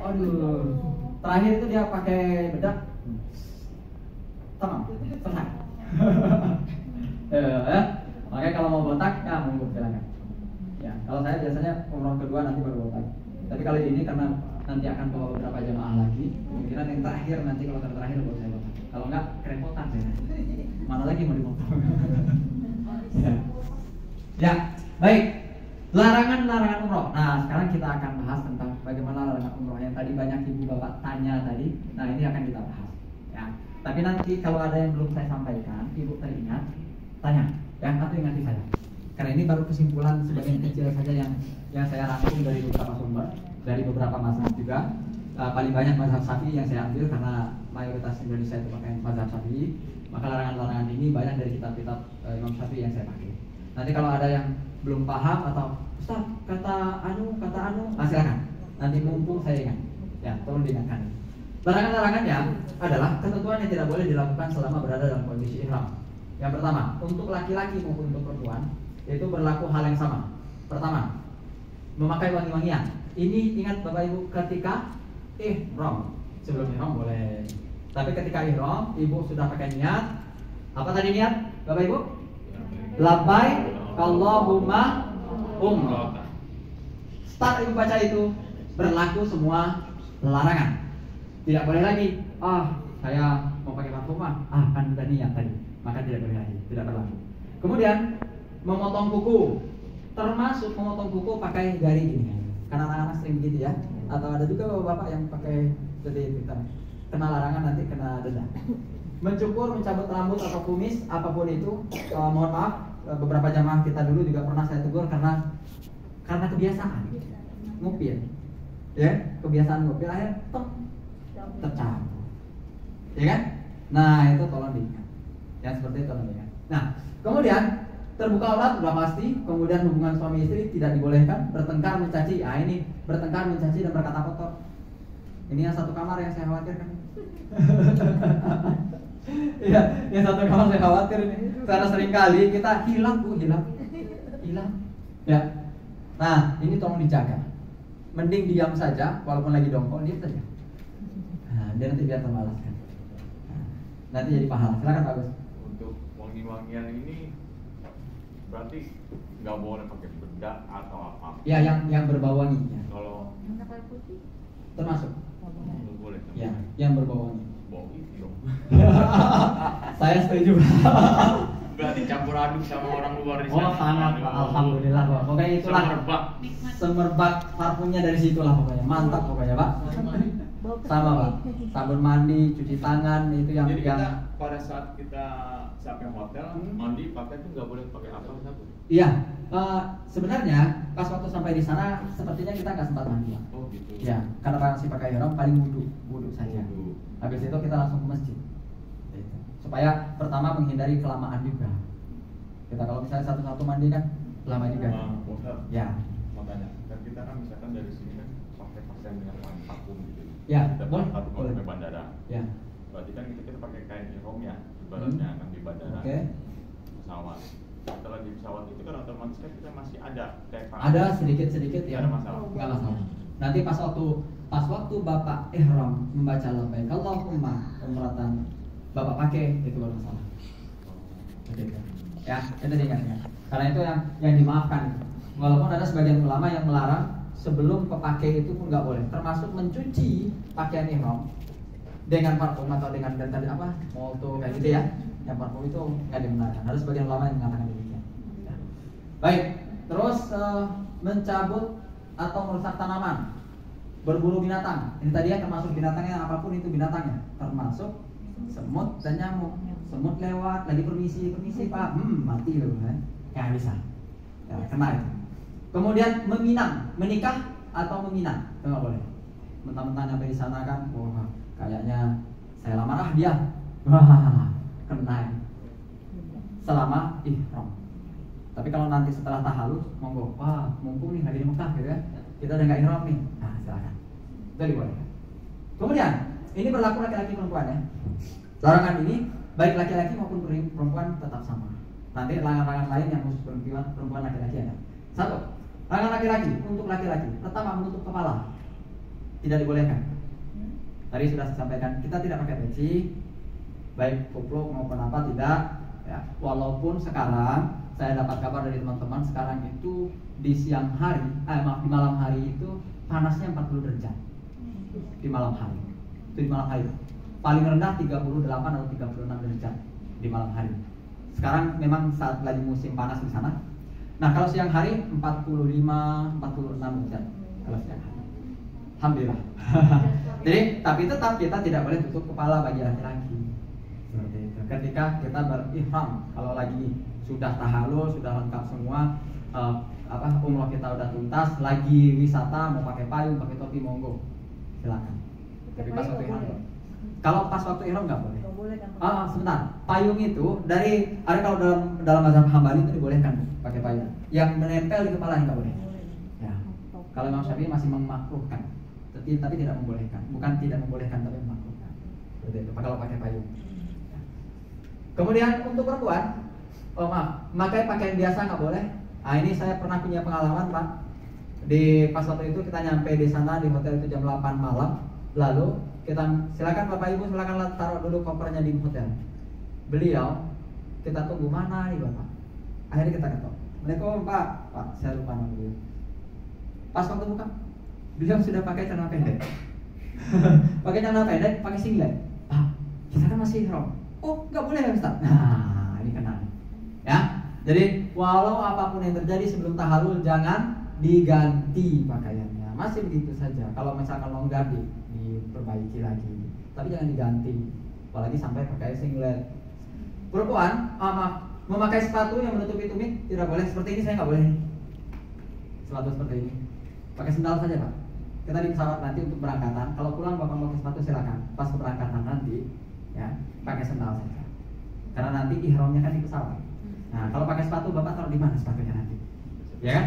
Aduh. Terakhir itu dia pakai bedak. Tamam, tenang. Makanya kalau mau botak, ya monggo silakan. Ya, kalau saya biasanya umroh kedua nanti baru botak. Tapi kali ini karena nanti akan bawa beberapa jamaah lagi, kemungkinan yang terakhir nanti kalau terakhir baru saya botak. Kalau enggak kerepotan saya. Mana lagi mau dipotong? Ya, baik. Larangan-larangan umroh. Nah, sekarang kita akan bahas tentang bagaimana larangan umroh yang tadi banyak ibu bapak tanya tadi. Nah, ini akan kita bahas. Ya. Tapi nanti kalau ada yang belum saya sampaikan, ibu teringat, tanya, ya, atau ingati saya. Karena ini baru kesimpulan sebagian kecil saja yang saya rangkum dari beberapa sumber, dari beberapa mazhab juga. Paling banyak mazhab Syafi'i yang saya ambil karena mayoritas Indonesia itu pakai mazhab Syafi'i. Maka larangan-larangan ini banyak dari kitab-kitab Imam Syafi'i yang saya pakai. Nanti kalau ada yang belum paham atau Ustaz kata anu, silakan. Nanti mumpung saya ingat, ya tolong diingatkan. Larangan-larangannya adalah ketentuan yang tidak boleh dilakukan selama berada dalam kondisi ihram. Yang pertama, untuk laki-laki maupun untuk perempuan itu berlaku hal yang sama. Pertama, memakai wangi-wangian. Ini ingat Bapak Ibu ketika ihram. Sebelum ihram boleh. Tapi ketika ihram, Ibu sudah pakai niat. Apa tadi niat, Bapak Ibu? Labbaik Allahumma umrah. Start Ibu baca itu berlaku semua larangan. Tidak boleh lagi. Saya mau pakai parfum kan udah niat tadi. Maka tidak boleh lagi, tidak berlaku. Kemudian memotong kuku. Termasuk memotong kuku pakai jari ini. Karena anak-anak sering begitu ya. Atau ada juga bapak yang pakai seperti itu. Kena larangan nanti kena denda. Mencukur, mencabut rambut atau kumis, apapun itu, mohon maaf, beberapa jamaah kita dulu juga pernah saya tegur karena kebiasaan ngupil, ya kebiasaan ngupil akhirnya tercampur, ya kan? Nah itu tolong diingat, yang seperti itu tolong diingat. Nah kemudian terbuka aurat sudah pasti, kemudian hubungan suami istri tidak dibolehkan, bertengkar, mencaci, ini bertengkar, mencaci dan berkata kotor. Ini yang satu kamar yang saya khawatirkan. Iya, yang satu kamar saya khawatir ini. Karena sering kali kita hilang. Ya. Nah, ini tolong dijaga. Mending diam saja, walaupun lagi dongkol, diam saja. Nah, dia nanti biar terbalaskan. Nanti jadi pahala. Silakan Pak Gus. Untuk wangi-wangian ini berarti nggak boleh pakai bedak atau apa? Ya, yang berbau wangi. Ya. Kalau termasuk. nggak boleh. Ya, yang berbau wangi. Bau itu dong. Saya setuju. Berarti campur aduk sama orang luar di Oh sana. sangat Pak, alhamdulillah Pak. Pokoknya itulah semerbak parfumnya dari situlah pokoknya. Mantap pokoknya Pak. Sama Pak. Sabun mandi, cuci tangan itu yang. Jadi kita pada saat kita sampai hotel mandi pakai itu nggak boleh pakai apa sabun? Iya. Sebenarnya pas waktu sampai di sana sepertinya kita nggak sempat mandi Pak. Oh gitu. Ya, karena masih pakai ihram paling wudhu saja. Habis itu kita langsung ke masjid. Supaya pertama menghindari kelamaan juga. Kita kalau misalnya satu-satu mandi kan lama juga. Ya. Makanya kan kita kan misalkan dari sini kan pakai pakaian dengan parfum gitu. Ya. Kita Boleh. sampai bandara. Ya. Berarti kan kita pakai kain ihram ya, ibaratnya kan di bandara. Oke. Pesawat. Setelah di pesawat itu kan otomatis kan kita masih ada kayak Ada sedikit-sedikit ya. Ada masalah. Enggak masalah. Nanti pas waktu Bapak ihram membaca labbaik Allahumma umratan Bapak pakai itu baru masalah. Begitu. Ya, itu diingat-ingat. Karena itu yang dimaafkan. Walaupun ada sebagian ulama yang melarang sebelum pakai itu pun nggak boleh. Termasuk mencuci pakaian ihram dengan parfum atau dengan tadi apa? Molto kayak gitu ya. Yang parfum itu nggak dibenarkan. Ada sebagian ulama yang mengatakan demikian. Ya. Baik. Terus mencabut atau merusak tanaman, berburu binatang. Ini tadi ya termasuk binatangnya apapun itu binatangnya, termasuk semut dan nyamuk. Semut lewat lagi permisi Pak, mati loh kan? Ya bisa, ya, kena itu. Kemudian menikah atau meminang, itu nggak boleh. Mentang-mentang sampai di sana kan, wah kayaknya saya lamar dia, wah kena. Selama ihram. Tapi kalau nanti setelah tahalul, monggo, wah mumpung nih lagi di Mekah gitu ya, kita udah nggak ihram nih, nah silakan, itu dibolehkan. Kemudian ini berlaku laki-laki perempuan ya. Larangan ini baik laki-laki maupun perempuan tetap sama. Nanti larangan lain yang khusus perempuan laki-laki ada. Satu, larangan laki-laki untuk laki-laki pertama menutup kepala. tidak dibolehkan. Tadi sudah saya sampaikan, kita tidak pakai peci, baik kupluk maupun apa tidak. Ya, walaupun sekarang saya dapat kabar dari teman-teman sekarang itu di siang hari, di malam hari itu panasnya 40 derajat di malam hari. Itu di malam hari. Paling rendah 38 atau 36 derajat di malam hari. Sekarang memang saat lagi musim panas di sana. Nah, kalau siang hari 45, 46 derajat kalau siang hari. Alhamdulillah. Jadi, tapi tetap kita tidak boleh tutup kepala bagi laki-laki. Seperti itu. Ketika kita berihram, kalau lagi sudah tahallul, sudah lengkap semua, umroh kita udah tuntas, lagi wisata mau pakai payung, pakai topi, monggo, silakan. Tapi pas waktu ihram. Kalau pas waktu ihram nggak boleh. Sebentar. Payung itu ada kalau dalam mazhab Hambali itu dibolehkan pakai payung. Yang menempel di kepala nggak boleh. Ya. Kalau Imam Syafi'i masih memakruhkan, tapi tidak membolehkan. Bukan tidak membolehkan, tapi memakruhkan. Seperti itu. Kalau pakai payung. Ya. Kemudian untuk perempuan, pakai pakaian biasa nggak boleh. Nah, ini saya pernah punya pengalaman, Pak. Pas waktu itu kita nyampe di sana di hotel itu jam 8 malam. Lalu kita silakan Bapak Ibu, silakan taruh dulu kopernya di hotel. Beliau, kita tunggu, mana nih Bapak? Akhirnya kita ketok. Assalamualaikum Pak, saya lupa nama beliau. Pas waktu buka, beliau sudah pakai celana pendek. Pakai celana pendek, pakai singlet. Kita kan masih ihram. Oh, nggak boleh ya Ustaz? Nah, ini kena. Ya, jadi walau apapun yang terjadi sebelum tahallul jangan diganti pakaiannya. Masih begitu saja. Kalau misalkan longgar diperbaiki lagi, tapi jangan diganti. Apalagi sampai pakai singlet. Perempuan memakai sepatu yang menutupi tumit tidak boleh. Seperti ini saya nggak boleh. Sepatu seperti ini. Pakai sendal saja Pak. Kita di pesawat nanti untuk berangkatan. Kalau pulang Bapak pakai sepatu silakan. Pas keberangkatan nanti, ya pakai sendal saja. Karena nanti ihramnya kan di pesawat. Nah, kalau pakai sepatu Bapak taruh di mana sepatunya nanti? Ya kan?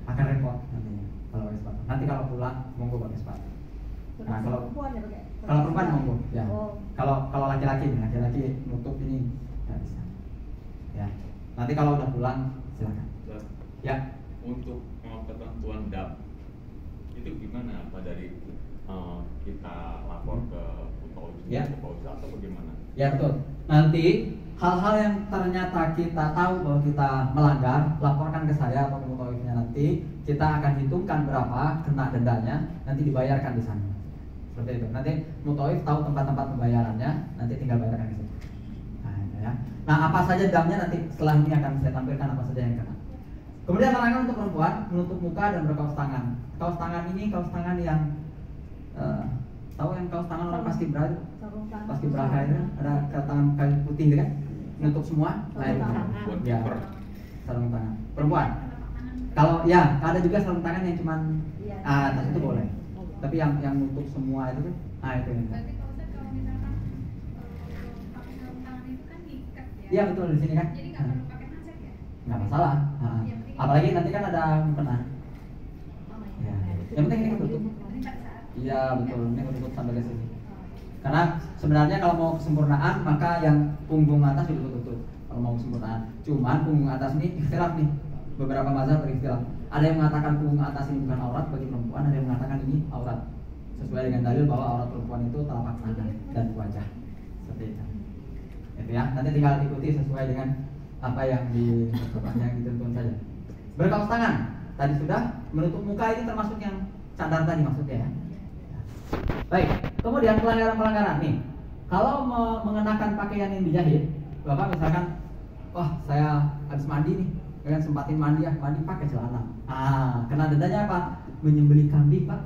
Akan repot nantinya kalau pakai sepatu. Nanti kalau pulang monggo pakai sepatu. Nah, kalau perempuan monggo, ya. Kalau laki-laki nutup ini nggak bisa. Ya. Nanti kalau udah pulang silakan. Ya. Untuk ketentuan DAP itu gimana? Apa dari kita lapor ke ya. atau bagaimana? Ya betul. Nanti hal-hal yang ternyata kita tahu bahwa kita melanggar, laporkan ke saya atau ke mutawifnya. Nanti kita akan hitungkan berapa kena dendanya, nanti dibayarkan di sana. Seperti itu. Nanti mutawif tahu tempat-tempat pembayarannya, nanti tinggal bayarkan ke situ. Nah, apa saja damnya nanti setelah ini akan saya tampilkan apa saja yang kena. Kemudian larangan untuk perempuan menutup muka dan berkaos tangan. Kaos tangan ini kaos tangan yang tahu yang kaos tangan orang paskibraka itu ada tangan kayu putih kan, menutup semua. Nah, itu ya, sarung tangan perempuan. Kalau ya ada juga sarung tangan yang cuman atas itu boleh, tapi yang nutup semua itu itu yang. Iya betul di sini kan. Jadi nggak masalah. Apalagi nanti kan ada mukena. Ya. Yang penting ini ketutup. Iya betul, ini ketutup sampai ke sini. Karena sebenarnya kalau mau kesempurnaan maka yang punggung atas juga tutup. Kalau mau kesempurnaan, cuman punggung atas ini ikhtilaf nih. Beberapa mazhab berikhtilaf. Ada yang mengatakan punggung atas ini bukan aurat bagi perempuan, ada yang mengatakan ini aurat. Sesuai dengan dalil bahwa aurat perempuan itu telapak tangan dan wajah. Seperti itu. Itu ya, nanti tinggal ikuti sesuai dengan apa yang ditentukan saja. Berkaos tangan, tadi sudah. Menutup muka ini termasuk yang cadar tadi maksudnya ya. Baik, kemudian pelanggaran-pelanggaran nih. Kalau mengenakan pakaian yang dijahit, Bapak misalkan, wah saya habis mandi nih, kalian sempatin mandi pakai celana. Kena dendanya apa? Menyembelih kambing Pak.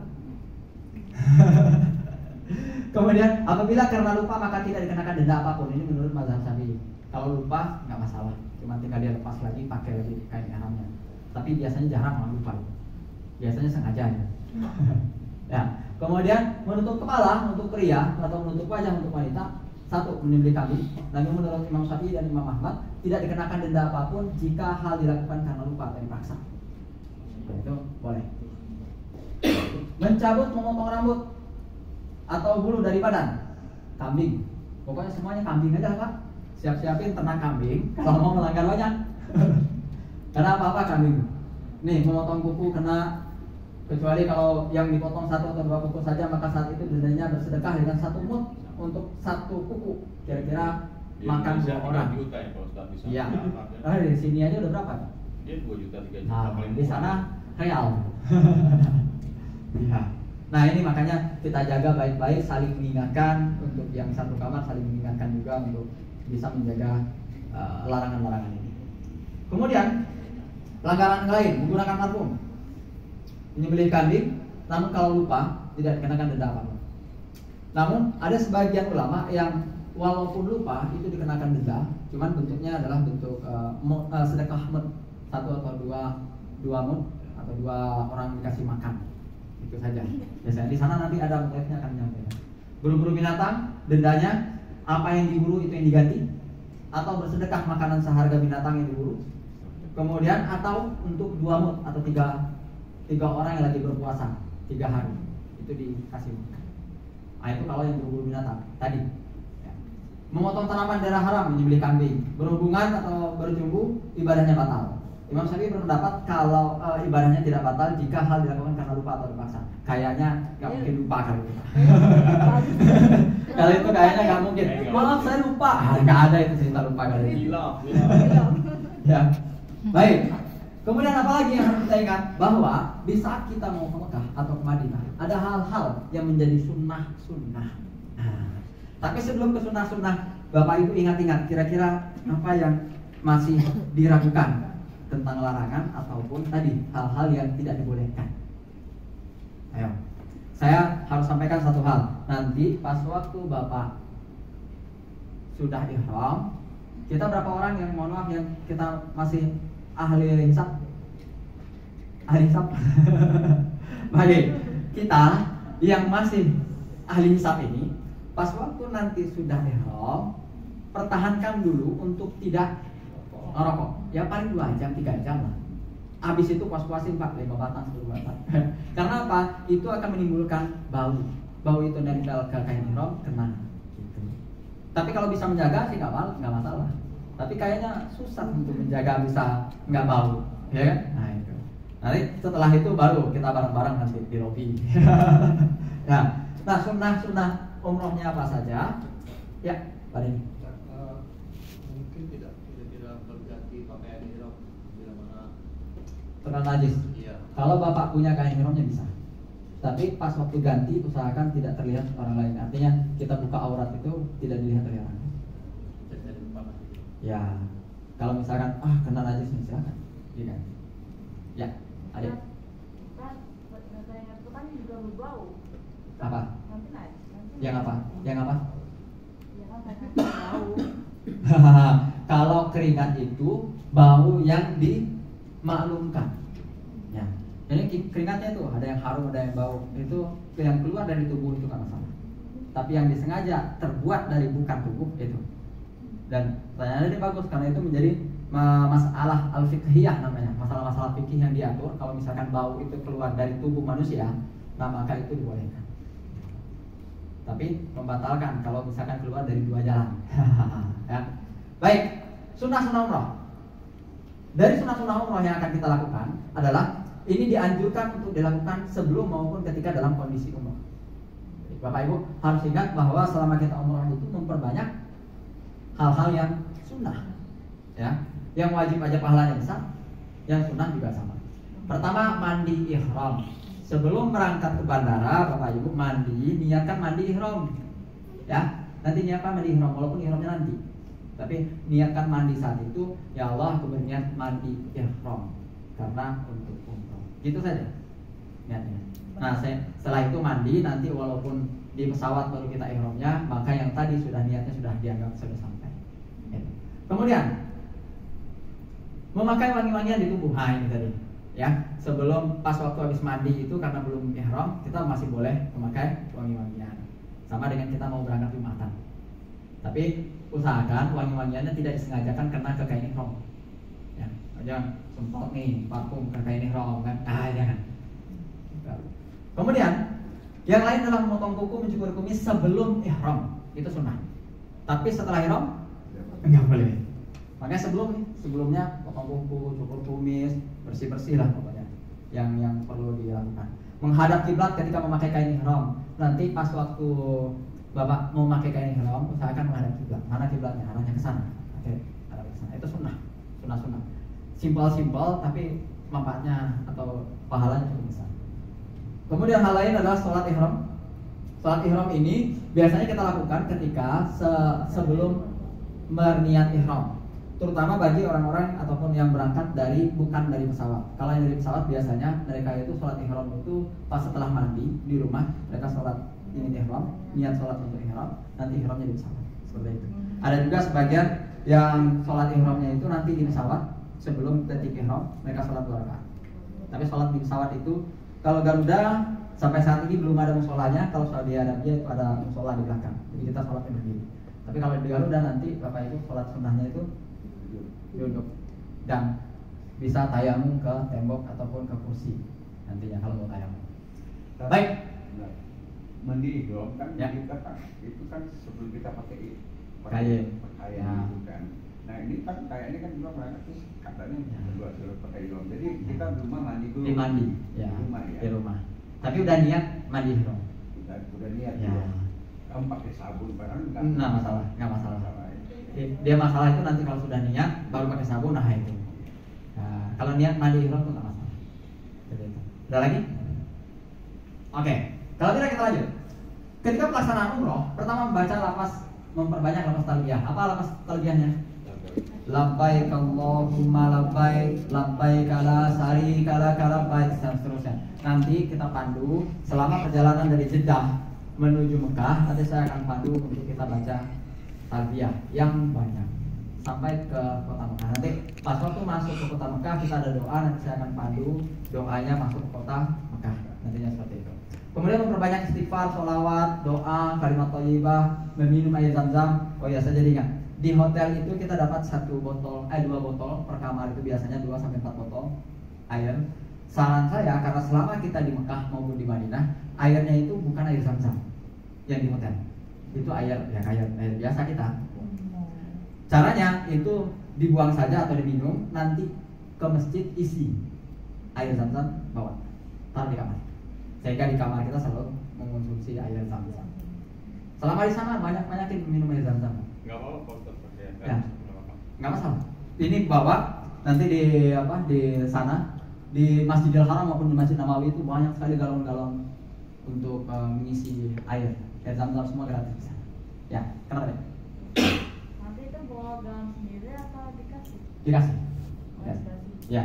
Kemudian apabila karena lupa maka tidak dikenakan denda apapun. Ini menurut mazhab Syafi'i. Kalau lupa nggak masalah, cuma tinggal dia lepas lagi, pakai lagi kain ihramnya. Tapi biasanya jarang orang lupa. Biasanya sengaja ya. Ya. Kemudian menutup kepala untuk pria atau menutup wajah untuk wanita. Satu, menyembelih kambing. Namun menurut Imam Syafi'i dan Imam Ahmad tidak dikenakan denda apapun jika hal dilakukan karena lupa atau dipaksa. Itu boleh. Mencabut, memotong rambut atau bulu dari badan kambing. Pokoknya semuanya kambing aja Pak. Siap-siapin ternak kambing kalau mau melanggar banyak. Karena apa-apa kambing. Nih memotong kuku kena, Kecuali kalau yang dipotong 1 atau 2 kuku saja, maka saat itu dendanya bersedekah dengan 1 mud untuk 1 kuku. Kira-kira makan 2 orang. 3 juta ya kalau Ustaz di sana. Iya. Ya. Nah, di sini aja udah berapa? Dia 2 juta 3 juta Nah, paling di murah. sana real. Iya. Nah, ini makanya kita jaga baik-baik, saling mengingatkan untuk yang satu kamar, saling mengingatkan juga untuk bisa menjaga larangan-larangan ini. Kemudian pelanggaran lain, menggunakan parfum, menyembelih kambing, namun kalau lupa tidak dikenakan denda apa-apa. Namun ada sebagian ulama yang walaupun lupa itu dikenakan denda, cuman bentuknya adalah bentuk sedekah mud, 1 atau 2 mud atau 2 orang dikasih makan, itu saja. Biasanya di sana nanti ada muridnya akan menyampaikan. Berburu binatang, dendanya apa yang diburu itu yang diganti, atau bersedekah makanan seharga binatang yang diburu. Kemudian atau untuk 2 mud atau 3 orang yang lagi berpuasa 3 hari itu dikasih makan. Nah, itu kalau yang berburu binatang tadi. Ya. Memotong tanaman daerah haram, menyembelih kambing, berhubungan atau berjumbu, ibadahnya batal. Imam Syafi'i berpendapat kalau ibadahnya tidak batal jika hal dilakukan karena lupa atau terpaksa. Kayaknya nggak mungkin lupa kali itu. Kalau itu kayaknya nggak mungkin. Maaf saya lupa. Nggak ada itu cerita lupa kali itu. Gila. Ya. Baik. Kemudian apa lagi yang harus kita ingat? Bahwa di saat kita mau ke Mekah atau ke Madinah, ada hal-hal yang menjadi sunnah-sunnah. Nah, tapi sebelum ke sunnah-sunnah, Bapak Ibu ingat-ingat kira-kira apa yang masih diragukan tentang larangan ataupun tadi hal-hal yang tidak dibolehkan. Ayo, saya harus sampaikan satu hal. Nanti pas waktu Bapak sudah ihram, kita berapa orang yang mohon maaf yang kita masih ahli hisab? Ahli hisab. Baik, kita yang masih ahli hisab ini pas waktu nanti sudah ihram, pertahankan dulu untuk tidak ngerokok. Ya paling 2 jam, 3 jam lah. Habis itu puas-puasin Pak 5 batang, 10 batang. Karena apa? Itu akan menimbulkan bau. Bau itu nempel ke kain ihram, kena gitu. Tapi kalau bisa menjaga sih nggak masalah. Tapi kayaknya susah untuk menjaga bisa nggak bau, ya kan? Nah itu. Nanti setelah itu baru kita bareng-bareng nanti di lobi. Nah sunnah umrohnya apa saja? Ya, Pak Denny. Mungkin tidak berganti pakaian ihram bila mana. Terkena najis. Iya. Kalau Bapak punya kain ihramnya bisa. Tapi pas waktu ganti usahakan tidak terlihat orang lain. Artinya kita buka aurat itu tidak dilihat oleh orang. Jadi panas. Ya, kalau misalkan kena najis nih silakan diganti. Ya, ada. Kan katanya itu kan juga berbau. Apa? Nanti Yang apa? Yang apa? Ya kan katanya bau. Kalau keringat itu bau yang dimaklumkan. Ya. Jadi keringatnya itu ada yang harum, ada yang bau. Itu yang keluar dari tubuh itu nggak masalah. Tapi yang disengaja terbuat dari bukan tubuh itu. Dan pertanyaannya ini bagus karena itu menjadi masalah al-fiqhiyah namanya, masalah-masalah fikih yang diatur. Kalau misalkan bau itu keluar dari tubuh manusia, nah maka itu dibolehkan. Tapi membatalkan kalau misalkan keluar dari 2 jalan. Ya. Baik, sunnah-sunnah umrah. Dari sunnah-sunnah umrah yang akan kita lakukan adalah ini dianjurkan untuk dilakukan sebelum maupun ketika dalam kondisi umrah. Bapak Ibu harus ingat bahwa selama kita umrah itu memperbanyak hal-hal yang sunnah, ya, yang wajib aja pahalanya besar, yang sunnah juga sama. Pertama, mandi ihram. Sebelum berangkat ke bandara, Bapak Ibu mandi, niatkan mandi ihram, ya. Nanti niatkan mandi ihram, walaupun ihramnya nanti. Tapi niatkan mandi saat itu, ya Allah, aku berniat mandi ihram karena untuk umrah. Gitu saja niatnya. Nah, setelah itu mandi, nanti walaupun di pesawat baru kita ihramnya, maka yang tadi sudah niatnya sudah dianggap sudah sampai. Kemudian memakai wangi-wangian di tubuh. Nah ini tadi, ya. Sebelum pas waktu habis mandi itu karena belum ihram, kita masih boleh memakai wangi-wangian. Sama dengan kita mau berangkat Jumatan. Tapi usahakan wangi-wangiannya tidak disengajakan kena ke kain ihram. Ya, jangan semprot nih parfum ke kain ihram kan. Jangan. Kemudian yang lain adalah memotong kuku, mencukur kumis sebelum ihram. Itu sunnah. Tapi setelah ihram enggak boleh. Makanya sebelumnya potong kuku, cukur kumis, bersih-bersih lah pokoknya. yang perlu dilakukan. Menghadap kiblat ketika memakai kain ihram. Nanti pas waktu Bapak mau memakai kain ihram, usahakan menghadap kiblat. Mana kiblatnya? Arahnya ke sana. Oke, arah ke sana. Itu sunnah. Simpel tapi manfaatnya atau pahalanya cukup besar. Kemudian hal lain adalah sholat ihram. Sholat ihram ini biasanya kita lakukan ketika sebelum berniat ihram. Terutama bagi orang-orang ataupun yang berangkat bukan dari pesawat. Kalau yang dari pesawat biasanya mereka itu sholat ihram itu pas setelah mandi di rumah, mereka sholat ini ihram, niat sholat untuk ihram, nanti ihramnya di pesawat. Seperti itu. Ada juga sebagian yang sholat ihramnya itu nanti di pesawat sebelum detik ihram, mereka sholat 2 rakaat. Tapi sholat di pesawat itu kalau Garuda sampai saat ini belum ada musolanya. Kalau Saudi Arabia itu ada musola di belakang, jadi kita sholat berdiri. Tapi kalau di Garuda nanti Bapak Ibu sholat sunnahnya itu duduk dan bisa tayamum ke tembok ataupun ke kursi nantinya kalau mau tayamum. Baik. Mandi dong kan Ya. kita kan itu kan sebelum kita pakai Kain. pakaian itu kan. Nah ini kan kayaknya kan juga berangkat terus katanya berdua suruh pakai ihram. Jadi kita di rumah mandi dulu. Di mandi, ya. Di rumah ya. Di rumah. Tapi udah niat mandi ihram. Kita udah niat Ya. ya. Kamu pakai sabun barang enggak? Nggak masalah. Ya. Dia masalah itu nanti kalau sudah niat baru pakai sabun, nah itu. Nah, kalau niat mandi ihram itu nggak masalah. Seperti itu. Ada lagi? Oke. Kalau tidak kita lanjut. Ketika pelaksanaan umroh, pertama memperbanyak lafaz talbiyah. Apa lafaz talbiyahnya? Labbaik Allahumma labbaik, labbaik la syarika lak labbaik, dan seterusnya. Nanti kita pandu selama perjalanan dari Jeddah menuju Mekah. Nanti saya akan pandu untuk kita baca talbiyah yang banyak sampai ke kota Mekah. Nanti pas waktu masuk ke kota Mekah kita ada doa. Nanti saya akan pandu doanya masuk ke kota Mekah. Nantinya seperti itu. Kemudian memperbanyak istighfar, sholawat, doa, kalimat thayyibah, meminum air zam-zam. Oh ya, saya jadi ingat. Di hotel itu kita dapat 2 botol per kamar, itu biasanya 2 sampai 4 botol air. Saran saya, karena selama kita di Mekah maupun di Madinah, airnya itu bukan air zam-zam yang di hotel. Itu air biasa kita. Caranya itu dibuang saja atau diminum, nanti ke masjid isi air zam-zam, bawa taruh di kamar. Sehingga di kamar kita selalu mengonsumsi air zam-zam. Selama di sana banyakin minum air zam-zam. Nggak apa-apa kalau tetap pakai Ya. Nggak masalah. Ini bawa nanti di sana di Masjidil Haram maupun di Masjid Nabawi itu banyak sekali galon-galon untuk mengisi air zam-zam, semua gratis di sana. Ya, kenapa ya? Nanti itu bawa galon sendiri atau dikasih? Dikasih. Dikasih. Ya.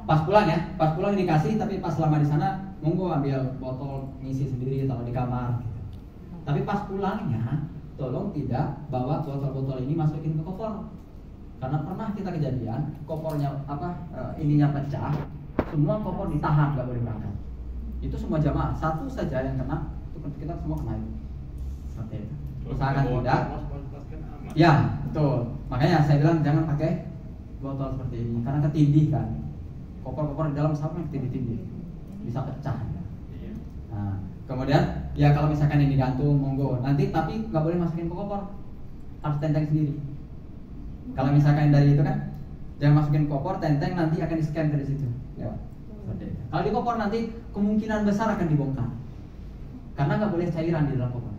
Pas pulang dikasih, tapi pas selama di sana monggo ambil botol ngisi sendiri taruh di kamar. Tapi pas pulangnya tolong tidak bawa botol-botol ini masukin ke koper. Karena pernah kita kejadian kopernya ininya pecah, semua koper ditahan nggak boleh berangkat. Itu semua jamaah, satu saja yang kena, itu kita semua kena itu. Seperti itu. Usahakan tidak. Ya, betul. Makanya saya bilang jangan pakai botol seperti ini karena ketindih kan. Koper-koper di dalam sama ketindih-tindih bisa pecah. Nah, kemudian ya kalau misalkan ini digantung monggo nanti, tapi nggak boleh masukin ke koper, harus tenteng sendiri. Kalau misalkan dari itu kan jangan masukin koper, tenteng, nanti akan di scan dari situ lewat. Kalau di koper nanti kemungkinan besar akan dibongkar karena nggak boleh cairan di dalam koper.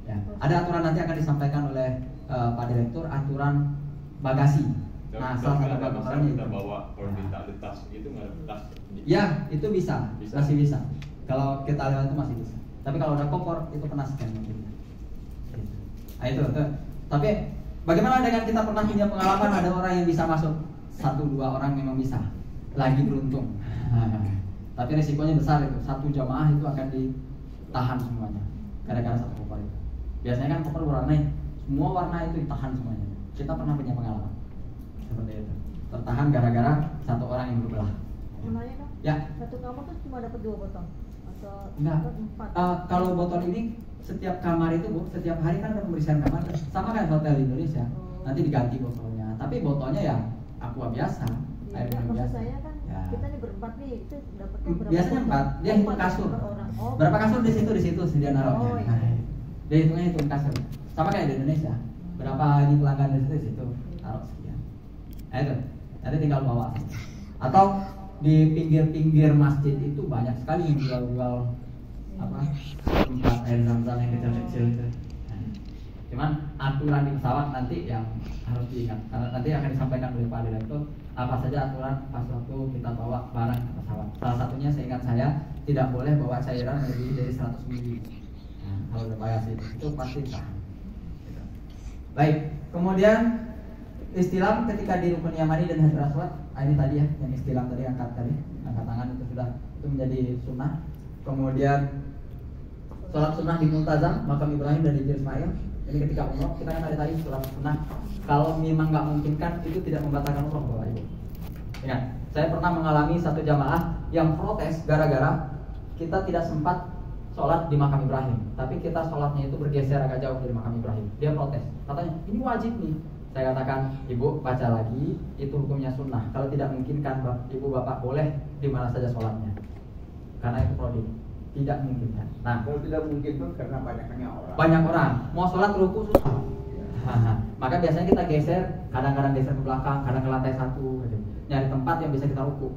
Ya, ada aturan nanti akan disampaikan oleh Pak Direktur, aturan bagasi. Nah, salah satu aturannya kita itu. bawa kalau di tas gitu nggak ada tas. Ya, itu bisa, masih bisa. Kalau kita lewat itu masih bisa. Tapi kalau udah koper itu kena scan mungkin. Nah, itu. Tapi bagaimana dengan kita pernah punya pengalaman ada orang yang bisa masuk 1-2 orang memang bisa, lagi beruntung. Tapi resikonya besar itu. Satu jamaah itu akan ditahan semuanya gara-gara satu koper itu. Biasanya kan koper warna, semua warna itu ditahan semuanya. Kita pernah punya pengalaman seperti itu. Tertahan gara-gara satu orang yang berbelah. Mau nanya dong? Ya. Satu kamar tuh cuma dapat 2 botol atau Enggak. dapat 4? Kalau botol ini setiap kamar itu Bu, setiap hari kan ada pembersihan kamar. Sama kan hotel Indonesia. Nanti diganti botolnya. Tapi botolnya ya aqua biasa, air Ya, minum maksud biasa. saya kan Ya. kita nih berempat nih, itu dapatnya berapa? Biasanya 4, dia hitung kasur. Per orang. Oh, Berapa kasur di situ sedia naruhnya. Oh, iya. Nah, dia hitungnya hitung kasur. Sama kayak di Indonesia. Berapa ini pelanggan di situ taruh sekian. Nah itu. Nanti tinggal bawa. Atau di pinggir-pinggir masjid itu banyak sekali yang jual-jual apa tempat air zam-zam yang kecil-kecil itu. Cuman aturan di pesawat nanti yang harus diingat, karena nanti akan disampaikan oleh Pak Direktur apa saja aturan pas waktu kita bawa barang ke pesawat. Salah satunya seingat saya tidak boleh bawa cairan lebih dari 100 ml. Nah, kalau udah bayar itu pasti tahan. Baik, kemudian istilam ketika di rukun yamani dan hajar aswad, ini tadi ya yang istilam tadi angkat tangan itu sudah itu menjadi sunnah. Kemudian sholat sunnah di Multazam, makam Ibrahim dan Hijr Ismail. Ini ketika umroh, kita kan ada tadi sholat sunnah. Kalau memang nggak memungkinkan, itu tidak membatalkan umroh, Bapak Ibu. Ingat, saya pernah mengalami satu jamaah yang protes gara-gara kita tidak sempat sholat di makam Ibrahim, tapi kita sholatnya itu bergeser agak jauh dari makam Ibrahim. Dia protes, katanya ini wajib nih. Saya katakan, ibu baca lagi, itu hukumnya sunnah. Kalau tidak memungkinkan, ibu bapak boleh di mana saja sholatnya, karena itu prodi. Tidak memungkinkan. Nah, Kalau tidak mungkin itu karena banyaknya orang. banyak orang mau sholat ruku susah. Maka biasanya kita geser, kadang-kadang geser ke belakang, kadang ke lantai 1, gitu. Nyari tempat yang bisa kita ruku.